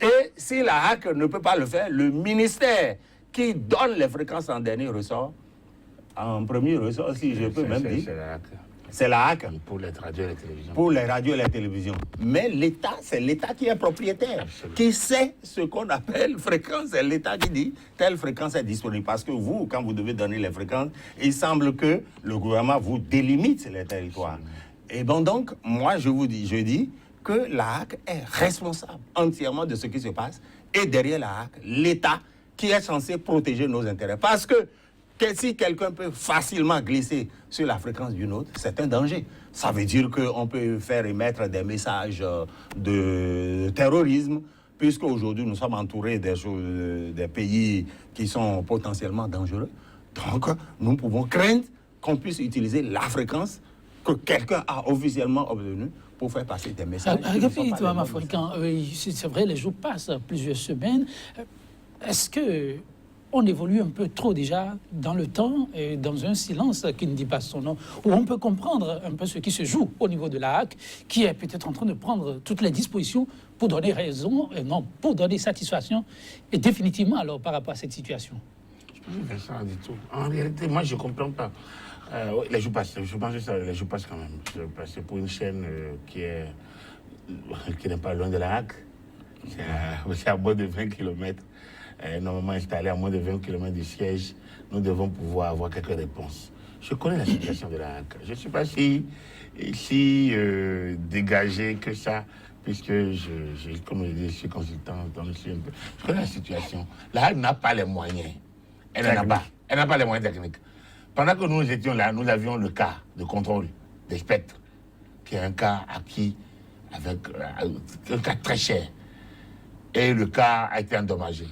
Et si la HAC ne peut pas le faire, le ministère qui donne les fréquences en dernier ressort, en premier ressort, si je peux même dire, c'est la HAC. Pour les radios et les télévisions. Pour les radios et les télévisions. Mais l'État, c'est l'État qui est propriétaire, absolument, qui sait ce qu'on appelle fréquence. C'est l'État qui dit telle fréquence est disponible. Parce que vous, quand vous devez donner les fréquences, il semble que le gouvernement vous délimite les territoires. Et bon, donc, moi, je dis que la HAC est responsable entièrement de ce qui se passe. Et derrière la HAC, l'État qui est censé protéger nos intérêts. Parce que si quelqu'un peut facilement glisser sur la fréquence d'une autre, c'est un danger. Ça veut dire qu'on peut faire émettre des messages de terrorisme, puisque aujourd'hui nous sommes entourés des pays qui sont potentiellement dangereux. Donc, nous pouvons craindre qu'on puisse utiliser la fréquence que quelqu'un a officiellement obtenue pour faire passer des messages. C'est vrai, les jours passent, plusieurs semaines. Est-ce que on évolue un peu trop déjà dans le temps et dans un silence qui ne dit pas son nom, où on peut comprendre un peu ce qui se joue au niveau de la HAC, qui est peut-être en train de prendre toutes les dispositions pour donner raison, et non, pour donner satisfaction, et définitivement alors par rapport à cette situation. Je pense que ça du tout. En réalité, moi je ne comprends pas. Les jours passent, je pense que ça, les jours passent quand même. C'est pour une chaîne qui n'est pas loin de la HAC, c'est à moins de 20 km. Normalement installé à moins de 20 km du siège, nous devons pouvoir avoir quelques réponses. Je connais la situation de la HAC. Je ne suis pas si dégagé que ça, puisque comme je dis, je suis consultant, donc je connais la situation. La HAC n'a pas les moyens. Elle n'en a pas. Elle n'a pas les moyens techniques. Pendant que nous étions là, nous avions le cas de contrôle des spectres, qui est un cas acquis avec un cas très cher. Et le cas a été endommagé.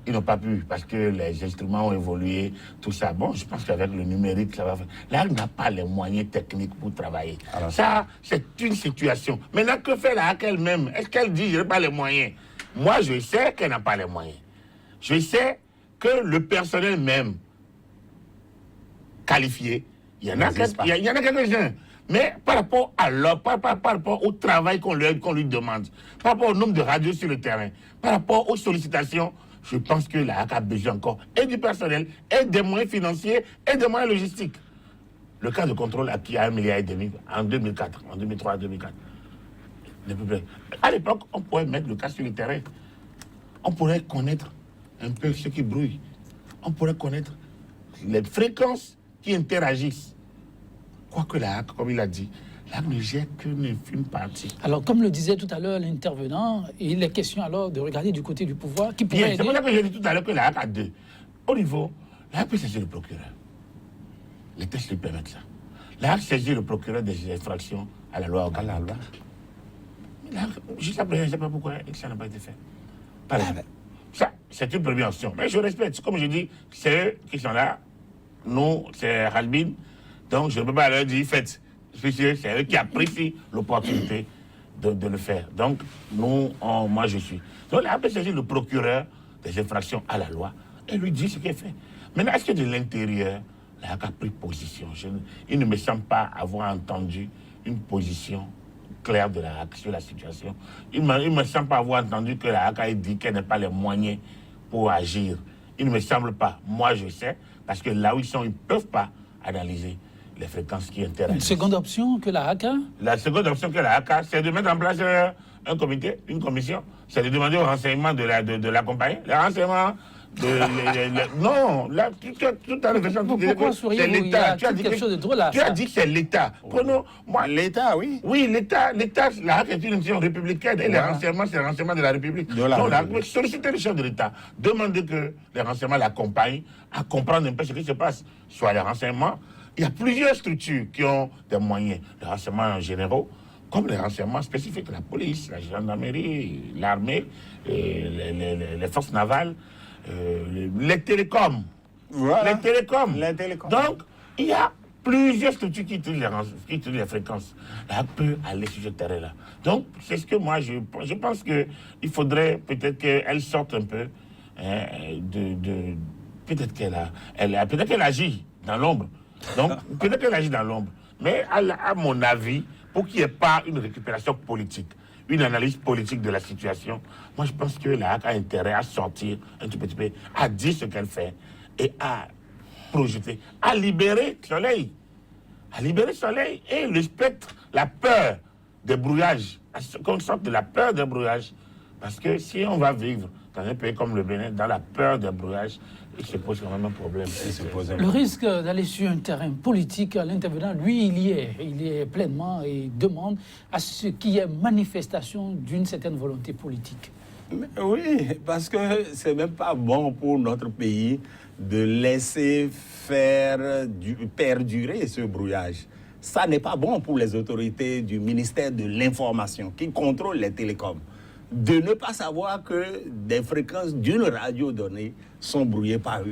Ils n'ont pas pu parce que les instruments ont évolué, tout ça. Bon, je pense qu'avec le numérique, ça va faire. Là, elle n'a pas les moyens techniques pour travailler. Alors, ça, c'est une situation. Maintenant, que fait la HAC elle-même? Est-ce qu'elle dit, je n'ai pas les moyens? Moi, je sais qu'elle n'a pas les moyens. Je sais que le personnel même qualifié, il y en a quelques-uns. Mais par rapport à l'offre, par rapport au travail qu'on lui demande, par rapport au nombre de radios sur le terrain, par rapport aux sollicitations, je pense que la HAC a besoin encore et du personnel, et des moyens financiers, et des moyens logistiques. Le cas de contrôle acquis à 1,5 milliard en 2004, en 2003-2004. À l'époque, on pourrait mettre le cas sur le terrain. On pourrait connaître un peu ce qui brouille. On pourrait connaître les fréquences qui interagissent. Quoique la HAC, comme il a dit, la HAC ne gère qu'une partie. Alors, comme le disait tout à l'heure l'intervenant, il est question alors de regarder du côté du pouvoir qui pourrait aider. C'est pour ça que j'ai dit tout à l'heure que la HAC a deux. Au niveau, la HAC peut saisir le procureur. Les textes lui permettent ça. La HAC saisit le procureur des infractions à la loi organique. Jusqu'à présent, je ne sais pas pourquoi ça n'a pas été fait. Par exemple. Ça, c'est une première option. Mais je respecte. Comme je dis, c'est eux qui sont là. Nous, c'est Halbin. Donc, je ne peux pas leur dire, faites. C'est eux qui apprécient l'opportunité de le faire. Donc, moi, je suis. Donc, la HAC peut saisir le procureur des infractions à la loi et lui dire ce qu'il fait. Maintenant, est-ce que de l'intérieur, la HAC a pris position? Il ne me semble pas avoir entendu une position claire de la HAC sur la situation. Il ne me semble pas avoir entendu que la HAC ait dit qu'elle n'a pas les moyens pour agir. Il ne me semble pas. Moi, je sais, parce que là où ils sont, ils ne peuvent pas analyser les fréquences qui interagissent. Une seconde option que la HAC a? La seconde option que la HAC a, c'est de mettre en place un comité, une commission. C'est de demander aux renseignements de la compagnie. Les renseignements... non, là, tout à l'heure, c'est l'État. Tu as dit quelque chose de drôle là. Tu as dit que c'est l'État. Prenons, moi, l'État, oui. Oui, l'État, la HAC est une institution républicaine et les renseignements, c'est les renseignements de la République. Donc, solliciter le chef de l'État, demander que les renseignements l'accompagnent à comprendre un peu ce qui se passe. Soit les renseignements, il y a plusieurs structures qui ont des moyens. Les renseignements généraux, comme les renseignements spécifiques, la police, la gendarmerie, l'armée, les forces navales. Les télécoms. Voilà. Les télécoms. Donc, il y a plusieurs structures qui utilisent les fréquences. Elle peut aller sur ce terrain-là. Donc, c'est ce que moi, je pense qu'il faudrait peut-être qu'elle sorte un peu peut-être qu'elle agit dans l'ombre. Donc, peut-être qu'elle agit dans l'ombre. Mais à mon avis, pour qu'il n'y ait pas une récupération politique, une analyse politique de la situation, moi je pense que la HAC a intérêt à sortir un tout petit peu, à dire ce qu'elle fait et à projeter, à libérer Soleil. Et le spectre, la peur des brouillages, qu'on sorte de la peur des brouillages. Parce que si on va vivre dans un pays comme le Bénin, dans la peur des brouillages, il se pose quand même un problème. Le risque d'aller sur un terrain politique, l'intervenant, lui, il y est pleinement et demande à ce qu'il y ait manifestation d'une certaine volonté politique. Oui, parce que c'est même pas bon pour notre pays de laisser perdurer ce brouillage. Ça n'est pas bon pour les autorités du ministère de l'Information qui contrôlent les télécoms de ne pas savoir que des fréquences d'une radio donnée sont brouillées par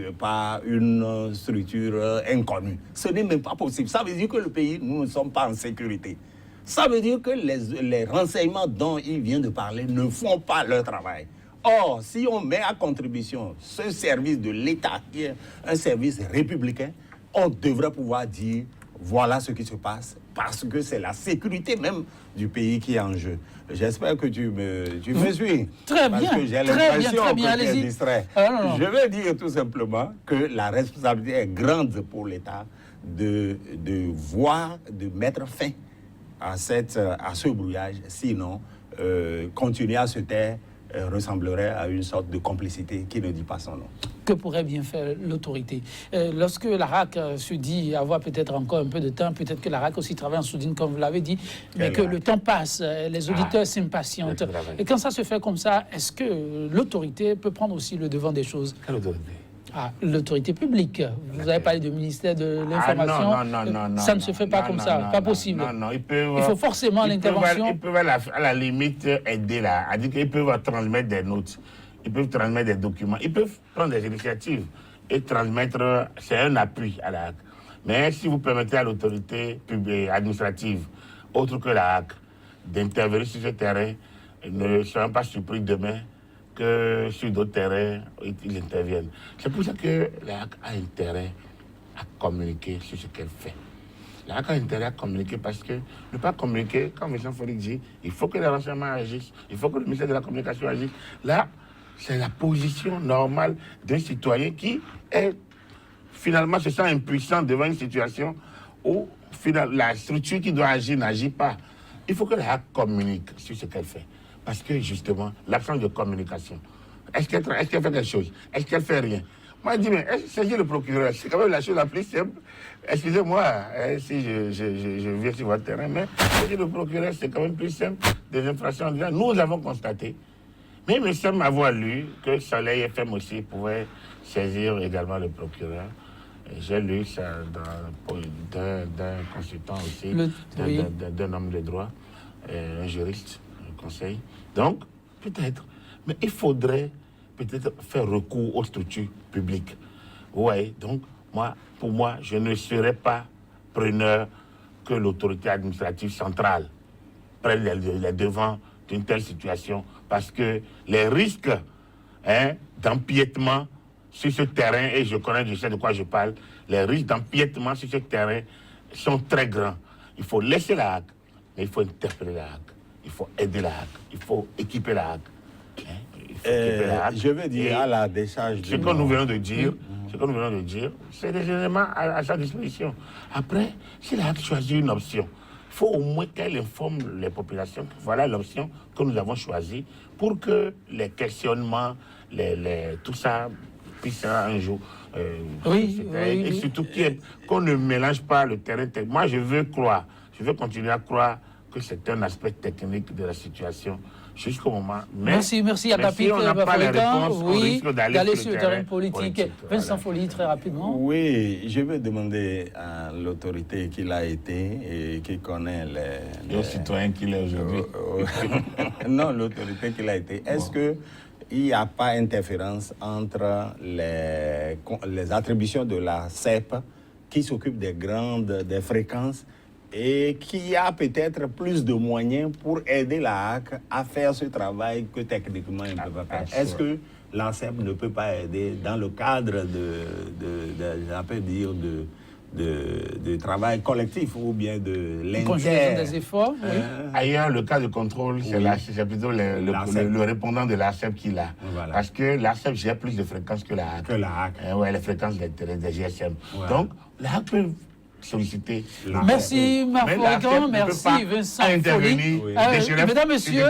une structure inconnue. Ce n'est même pas possible. Ça veut dire que le pays, nous ne sommes pas en sécurité. Ça veut dire que les renseignements dont il vient de parler ne font pas leur travail. Or, si on met à contribution ce service de l'État, qui est un service républicain, on devrait pouvoir dire voilà ce qui se passe, parce que c'est la sécurité même du pays qui est en jeu. J'espère que tu me suis. Très bien, parce que j'ai l'impression que tu es distrait. Je veux dire tout simplement que la responsabilité est grande pour l'État de mettre fin à ce brouillage. Sinon, continuer à se taire ressemblerait à une sorte de complicité qui ne dit pas son nom. que pourrait bien faire l'autorité. Lorsque la RAC se dit avoir peut-être encore un peu de temps, peut-être que la RAC aussi travaille en sourdine, comme vous l'avez dit, mais que le temps passe, les auditeurs s'impatientent. Et quand ça se fait comme ça, est-ce que l'autorité peut prendre aussi le devant des choses? Quelle autorité? L'autorité publique. Vous avez parlé du ministère de l'Information. Non. Ça ne se fait pas comme ça, pas possible. Non, il faut forcément l'intervention. Ils peuvent à la limite aider là. C'est-à-dire qu'ils peuvent transmettre des notes, ils peuvent transmettre des documents, ils peuvent prendre des initiatives et transmettre. C'est un appui à la HAC. Mais si vous permettez à l'autorité publique administrative, autre que la HAC, d'intervenir sur ce terrain, ne seront pas surpris demain que sur d'autres terrains, ils interviennent. C'est pour ça que la HAC a intérêt à communiquer sur ce qu'elle fait. La HAC a intérêt à communiquer parce que ne pas communiquer, comme M. Folik dit, il faut que les renseignements agissent, il faut que le ministère de la Communication agisse. Là, c'est la position normale d'un citoyen qui est finalement se sent impuissant devant une situation où la structure qui doit agir n'agit pas. Il faut que la HAC communique sur ce qu'elle fait. Parce que justement, l'absence de communication, est-ce qu'elle fait quelque chose? Est-ce qu'elle fait rien? Moi, je dis, mais saisir le procureur, c'est quand même la chose la plus simple. Excusez-moi si je viens sur votre terrain, mais saisir le procureur, c'est quand même plus simple. Des infractions, nous avons constaté. Mais il me semble avoir lu que Soleil FM aussi pouvait saisir également le procureur. J'ai lu ça d'un consultant aussi, d'un homme de droit, un juriste, un conseil. Donc, peut-être, mais il faudrait peut-être faire recours aux structures publiques. Oui, donc, pour moi, je ne serais pas preneur que l'autorité administrative centrale prenne les devants d'une telle situation, parce que les risques d'empiètement sur ce terrain, et je sais de quoi je parle, les risques d'empiètement sur ce terrain sont très grands. Il faut laisser la HAC, mais il faut interpeller la HAC. Il faut aider la HAC, il faut équiper la HAC. Je veux dire, à la décharge ce que nous venons de dire, c'est des éléments à sa disposition. Après, si la HAC choisit une option, il faut au moins qu'elle informe les populations que voilà l'option que nous avons choisie pour que les questionnements, tout ça puisse un jour. Et surtout qu'on ne mélange pas le terrain. Moi, je veux continuer à croire que c'est un aspect technique de la situation jusqu'au moment. Merci Agapit. Si on n'a pas les réponses, on risque d'aller sur le terrain politique. Vincent Folly, très rapidement. Oui, je vais demander à l'autorité qu'il a été et qui connaît les citoyens qu'il est aujourd'hui. Non, l'autorité qu'il a été. Est-ce que il n'y a pas interférence entre les attributions de la CEP qui s'occupe des fréquences et qui a peut-être plus de moyens pour aider la HAC à faire ce travail que techniquement il ne peut pas faire. Est-ce que l'ANSEP ne peut pas aider dans le cadre de travail collectif ou bien de l'inter... des efforts, Ailleurs, le cas de contrôle, c'est plutôt le répondant de l'ANSEP qui l'a. Voilà. Parce que l'ANSEP gère plus de fréquences que la HAC. Les fréquences des GSM. Voilà. Donc, la HAC peut solliciter. Merci Marc-Faugan, merci Vincent Folly. Mesdames, Messieurs,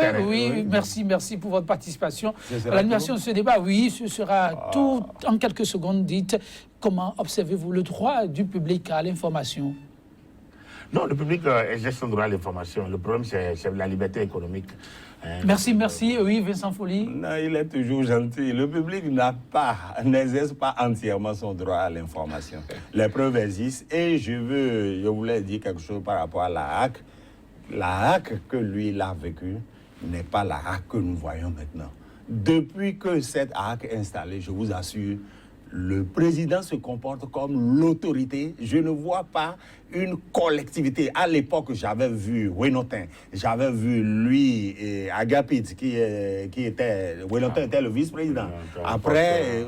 merci pour votre participation. L'animation de ce débat, ce sera tout en quelques secondes. Dites, comment observez-vous le droit du public à l'information? Non, le public exerce son droit à l'information. Le problème, c'est la liberté économique. Merci, Vincent Folly. Non, il est toujours gentil. Le public n'exerce pas entièrement son droit à l'information. Les preuves existent et je voulais dire quelque chose par rapport à la HAC. La HAC que lui, il a vécu n'est pas la HAC que nous voyons maintenant. Depuis que cette HAC est installée, je vous assure, le président se comporte comme l'autorité. Je ne vois pas une collectivité. À l'époque, j'avais vu Wenotin, j'avais vu lui et Agapit qui était... Wenotin était le vice-président. Après...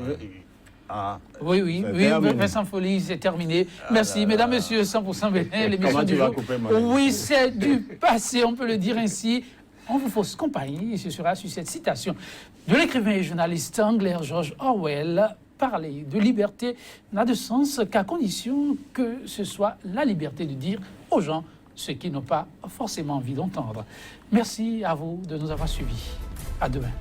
Vincent Folly, c'est terminé. Merci, mesdames, messieurs, 100% Bénin, l'émission du jour. C'est du passé, on peut le dire ainsi. On vous fausse compagnie, et ce sera sur cette citation de l'écrivain et journaliste anglais George Orwell. Parler de liberté n'a de sens qu'à condition que ce soit la liberté de dire aux gens ce qu'ils n'ont pas forcément envie d'entendre. Merci à vous de nous avoir suivis. À demain.